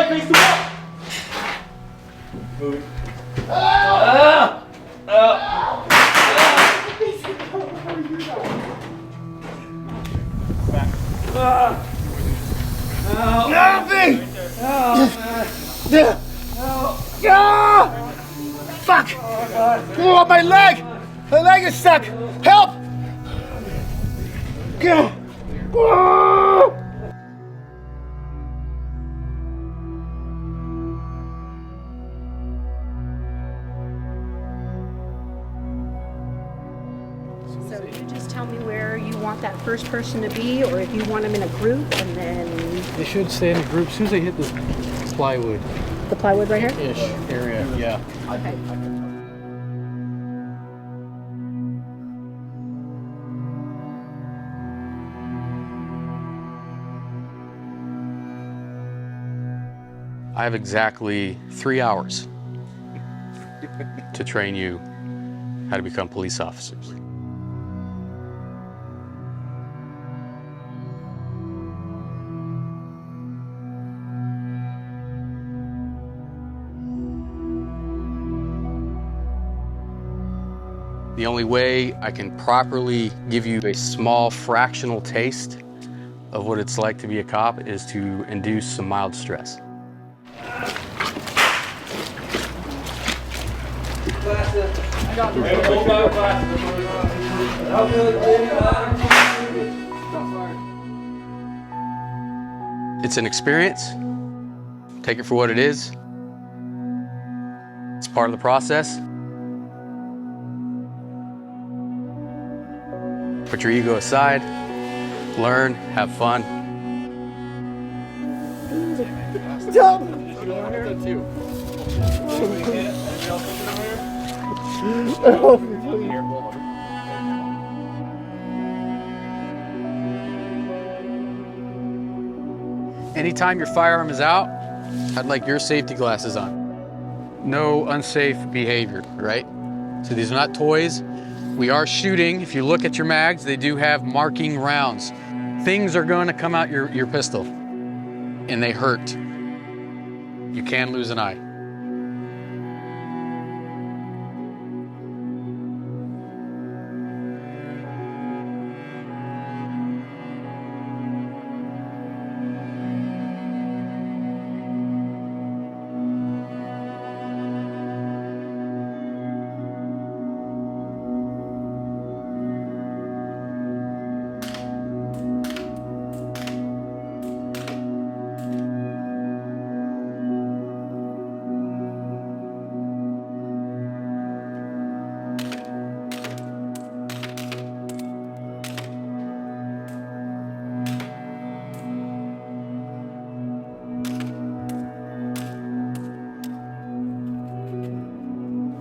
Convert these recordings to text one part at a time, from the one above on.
face the wall. Move. Nothing! Fuck! Oh, my leg! My leg is stuck! Help! So you just tell me where you want that first person to be, or if you want them in a group, and then... They should stay in a group as soon as they hit this plywood. The plywood right here? Ish area, yeah. Okay. I have exactly 3 hours to train you how to become police officers. The only way I can properly give you a small fractional taste of what it's like to be a cop is to induce some mild stress. It's an experience. Take it for what it is. It's part of the process. Put your ego aside, learn, have fun. Anytime your firearm is out, I'd like your safety glasses on. No unsafe behavior, right? So these are not toys. We are shooting. If you look at your mags, they do have marking rounds. Things are going to come out your pistol, and they hurt. You can lose an eye.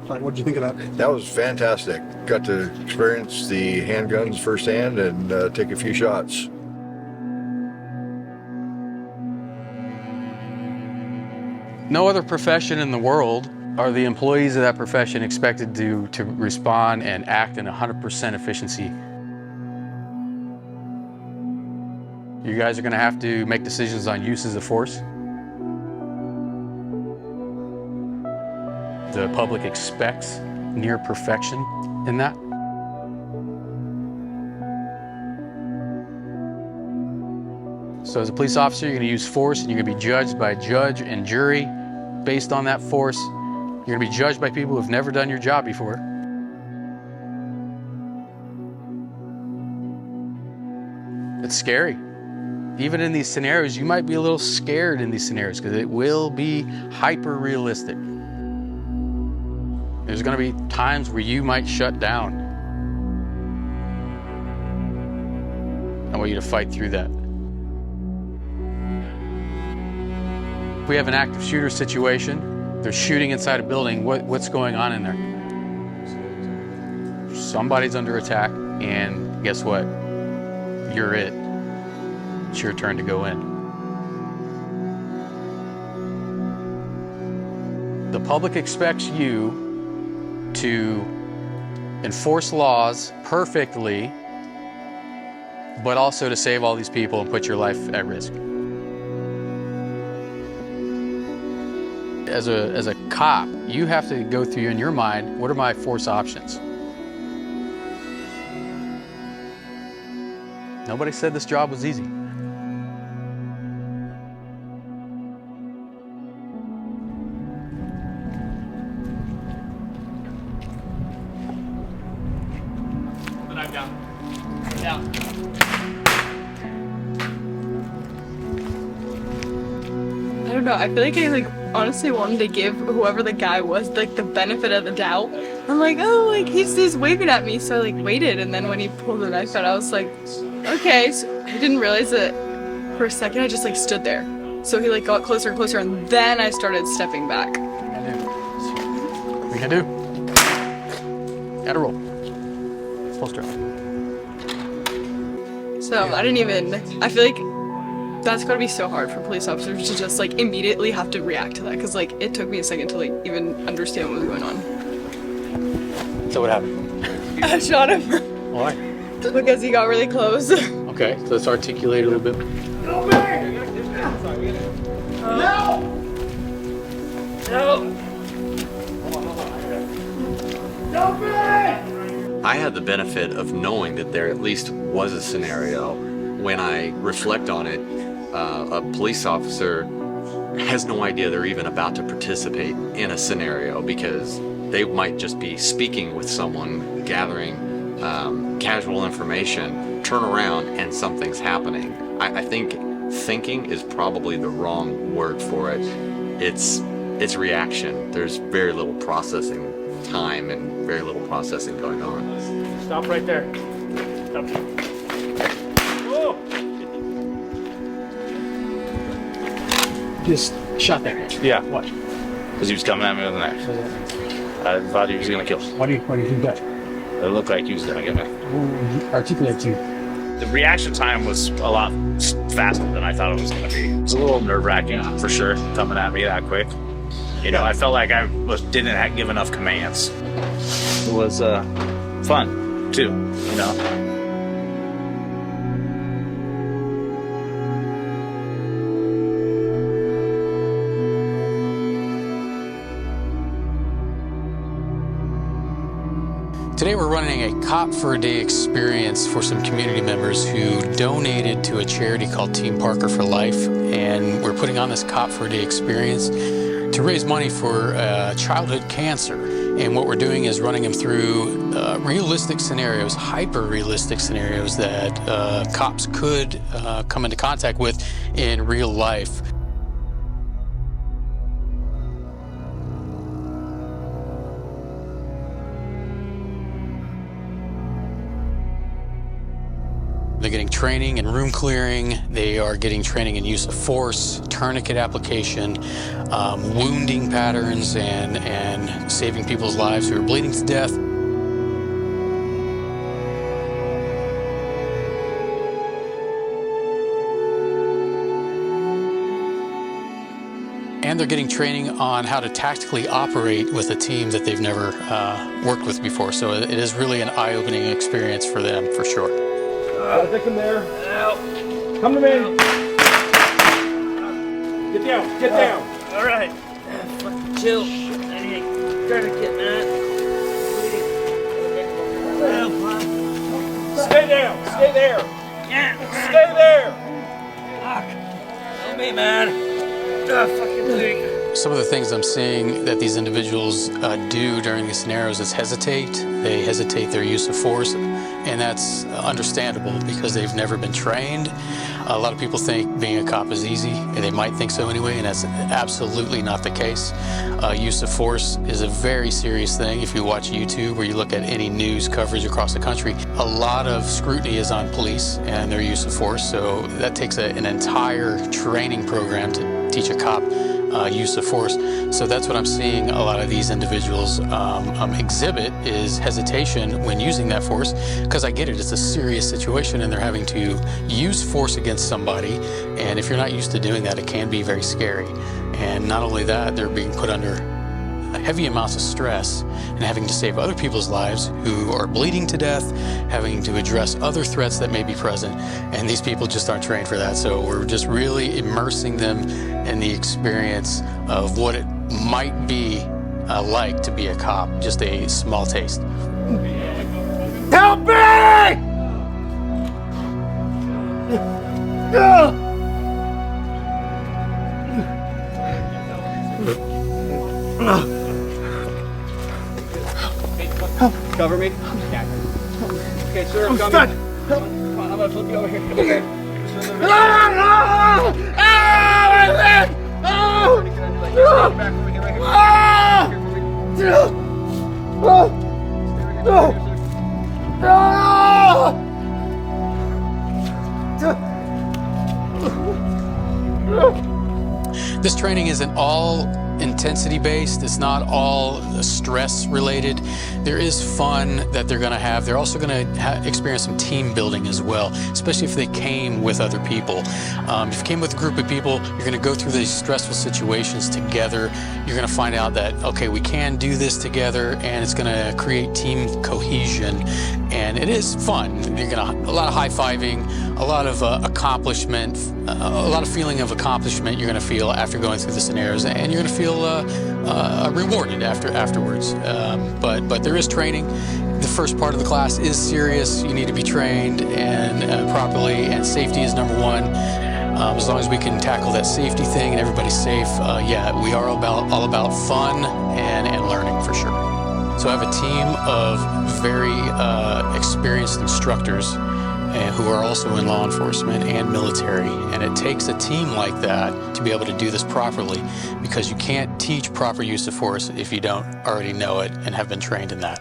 What did you think of that? That was fantastic. Got to experience the handguns firsthand and take a few shots. No other profession in the world are the employees of that profession expected to respond and act in 100% efficiency. You guys are going to have to make decisions on uses of force. The public expects near perfection in that. So as a police officer, you're going to use force, and you're going to be judged by judge and jury based on that force. You're going to be judged by people who've never done your job before. It's scary. Even in these scenarios, you might be a little scared in these scenarios because it will be hyper-realistic. There's going to be times where you might shut down. I want you to fight through that. If we have an active shooter situation, they're shooting inside a building, what's going on in there? Somebody's under attack, and guess what? You're it. It's your turn to go in. The public expects you to enforce laws perfectly, but also to save all these people and put your life at risk. As a cop, you have to go through in your mind, what are my force options? Nobody said this job was easy. I don't know, I feel like I honestly wanted to give whoever the guy was the benefit of the doubt. I'm like, oh, he's just waving at me, so I waited, and then when he pulled the knife out, I was like, okay. So I didn't realize that for a second. I just stood there. So he got closer and closer, and then I started stepping back. What we gonna do? Gotta roll. Holster. So I didn't even. I feel like that's gotta be so hard for police officers to just immediately have to react to that, because it took me a second to even understand what was going on. So what happened? I shot him. Why? Because he got really close. Okay, so let's articulate a little bit. I had the benefit of knowing that there at least was a scenario. When I reflect on it, a police officer has no idea they're even about to participate in a scenario, because they might just be speaking with someone, gathering casual information, turn around and something's happening. I think thinking is probably the wrong word for it. It's reaction. There's very little processing time and very little processing going on. Stop right there. Stop. Whoa. Just shot that guy. Yeah, What? because he was coming at me with a knife. I thought he was gonna kill me. Why do you think that? It looked like he was gonna get me. Articulate to you. The reaction time was a lot faster than I thought it was gonna be. It was a little nerve-wracking for sure, coming at me that quick. I felt like I didn't give enough commands. It was fun too, Today we're running a Cop for a Day experience for some community members who donated to a charity called Team Parker for Life, and we're putting on this Cop for a Day experience to raise money for childhood cancer. And what we're doing is running them through realistic scenarios, hyper-realistic scenarios that cops could come into contact with in real life. They're getting training in room clearing. They are getting training in use of force, tourniquet application, wounding patterns, and saving people's lives who are bleeding to death. And they're getting training on how to tactically operate with a team that they've never worked with before. So it is really an eye-opening experience for them, for sure. Take him there. Come to me. Get down. Get down. All right. Fucking chill. I need a tourniquet, man. Stay down. Stay there. Yeah. Stay there. Fuck. Help me, man. Fucking thing. Some of the things I'm seeing that these individuals do during these scenarios is hesitate. They hesitate their use of force, and that's understandable because they've never been trained. A lot of people think being a cop is easy, and they might think so anyway, and that's absolutely not the case. Use of force is a very serious thing. If you watch YouTube or you look at any news coverage across the country, a lot of scrutiny is on police and their use of force, so that takes an entire training program to teach a cop use of force. So that's what I'm seeing a lot of these individuals exhibit, is hesitation when using that force, because I get it, it's a serious situation and they're having to use force against somebody, and if you're not used to doing that, it can be very scary. And not only that, they're being put under heavy amounts of stress and having to save other people's lives who are bleeding to death, having to address other threats that may be present, and these people just aren't trained for that. So we're just really immersing them in the experience of what it might be like to be a cop, just a small taste. Help me! Cover me. Okay, sir, I'm coming. Stuck. Come on, I'm gonna flip you over here. Okay. My leg! This training isn't all intensity based. It's not all stress related. There is fun that they're going to have. They're also going to experience some team building as well, especially if they came with other people. If you came with a group of people, you're going to go through these stressful situations together. You're going to find out that, okay, we can do this together, and it's going to create team cohesion. And it is fun. You're going to a lot of high-fiving, a lot of accomplishment, a lot of feeling of accomplishment you're going to feel after going through the scenarios, and you're going to feel rewarded afterwards. But there is training. The first part of the class is serious. You need to be trained and properly, and safety is number one. As long as we can tackle that safety thing and everybody's safe, yeah, we are all about fun and learning for sure. So I have a team of very experienced instructors who are also in law enforcement and military. And it takes a team like that to be able to do this properly, because you can't teach proper use of force if you don't already know it and have been trained in that.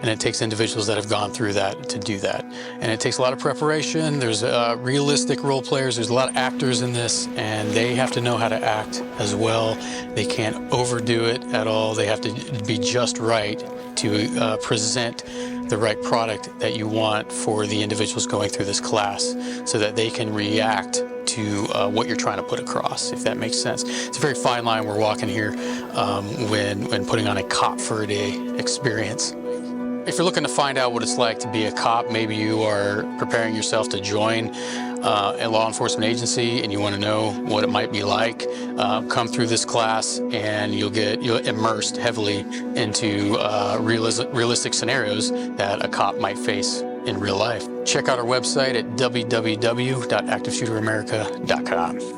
And it takes individuals that have gone through that to do that. And it takes a lot of preparation. There's realistic role players. There's a lot of actors in this, and they have to know how to act as well. They can't overdo it at all. They have to be just right to present the right product that you want for the individuals going through this class, so that they can react to what you're trying to put across, if that makes sense. It's a very fine line we're walking here when putting on a cop for a day experience. If you're looking to find out what it's like to be a cop, maybe you are preparing yourself to join a law enforcement agency and you want to know what it might be like, come through this class and you'll immersed heavily into realistic scenarios that a cop might face in real life. Check out our website at www.activeshooteramerica.com.